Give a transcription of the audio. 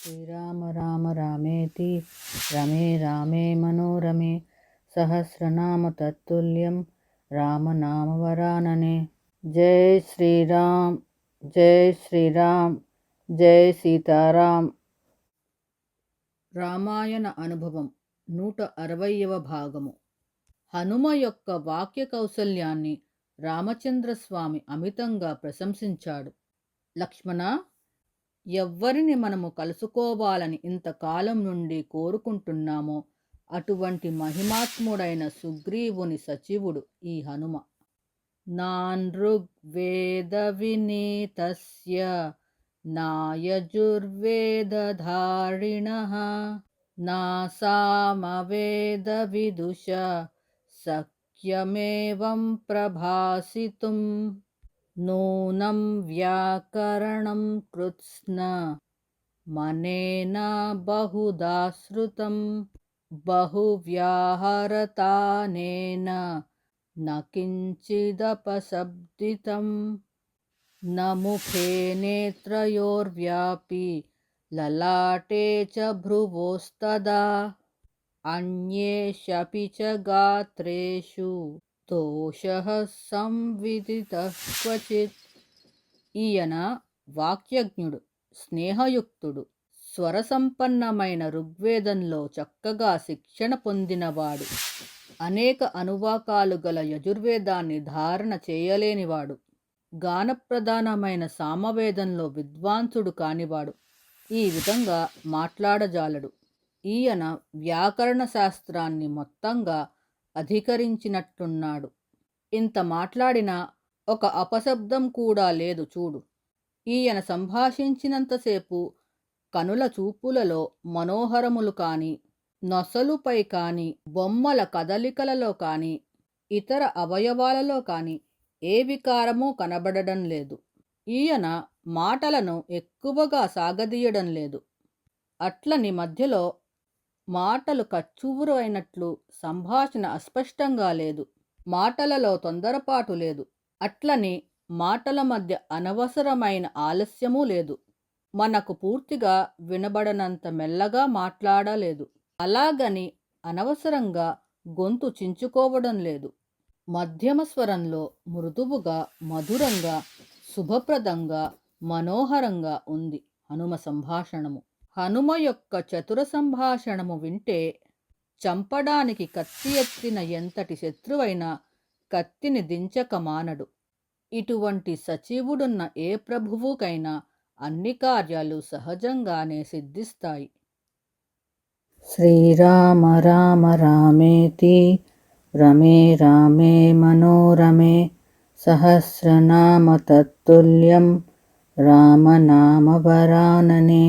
శ్రీరామ రామ రామేతి రమే రామే మనోరమే సహస్రనామ తత్తుల్యం రామనామవరాననే. జై శ్రీరామ్, జై శ్రీరామ్, జై సీతారాం. రామాయణ అనుభవం 160వ భాగము. హనుమ యొక్క వాక్య కౌశల్యాన్ని రామచంద్రస్వామి అమితంగా ప్రశంసించాడు. లక్ష్మణ, ఎవ్వరిని మనము కలుసుకోవాలని ఇంతకాలం నుండి కోరుకుంటున్నామో అటువంటి మహిమాత్ముడైన సుగ్రీవుని సచివుడు ఈ హనుమ. నానృగ్వేద వినీతస్య నాయజుర్వేదధారిణః నా సామవేద విదుష సఖ్యమేవం ప్రభాసితుం నూనం వ్యాకరణం కృత్స్న మనేన బహుదాశ్రుతం బహువ్యాహరతానేన న కించిదపశబ్దితం న ముఖే నేత్రయోర్వ్యాపి లలాటే చ భ్రువోస్తదా అన్యేషపి చ గాత్రేషు దోషః సంవిదితః క్వచిత్. ఈయన వాక్యజ్ఞుడు, స్నేహయుక్తుడు, స్వరసంపన్నమైన ఋగ్వేదంలో చక్కగా శిక్షణ పొందినవాడు, అనేక అనువాకాలు గల యజుర్వేదాన్ని ధారణ చేయలేనివాడు, గానప్రధానమైన సామవేదంలో విద్వాంసుడు కానివాడు, ఈ విధంగా మాట్లాడజాలడు. ఈయన వ్యాకరణ శాస్త్రాన్ని మొత్తంగా అధికరించినట్టున్నాడు. ఇంత మాట్లాడినా ఒక అపశబ్దం కూడా లేదు చూడు. ఈయన సంభాషించినంతసేపు కనుల చూపులలో మనోహరములు కాని, నొసలుపై కాని, బొమ్మల కదలికలలో కాని, ఇతర అవయవాలలో కాని ఏ వికారమూ కనబడడం లేదు. ఈయన మాటలను ఎక్కువగా సాగదీయడం లేదు. అట్లని మధ్యలో మాటలు కచ్చూరు అయినట్లు సంభాషణ అస్పష్టంగా లేదు. మాటలలో తొందరపాటు లేదు. అట్లని మాటల మధ్య అనవసరమైన ఆలస్యమూ లేదు. మనకు పూర్తిగా వినబడనంత మెల్లగా మాట్లాడలేదు. అలాగని అనవసరంగా గొంతు చించుకోవడం లేదు. మధ్యమ స్వరంలో మృదువుగా, మధురంగా, శుభప్రదంగా, మనోహరంగా ఉంది హనుమ సంభాషణము. హనుమ యొక్క చతుర సంభాషణము వింటే చంపడానికి కత్తి ఎత్తిన ఎంతటి శత్రువైనా కత్తిని దించక మానడు. ఇటువంటి సచివుడున్న ఏ ప్రభువుకైనా అన్ని కార్యాలు సహజంగానే సిద్ధిస్తాయి. శ్రీరామ రామ రామేతి రమే రామే మనోరమే సహస్రనామ తత్తుల్యం రామనామవరాననే.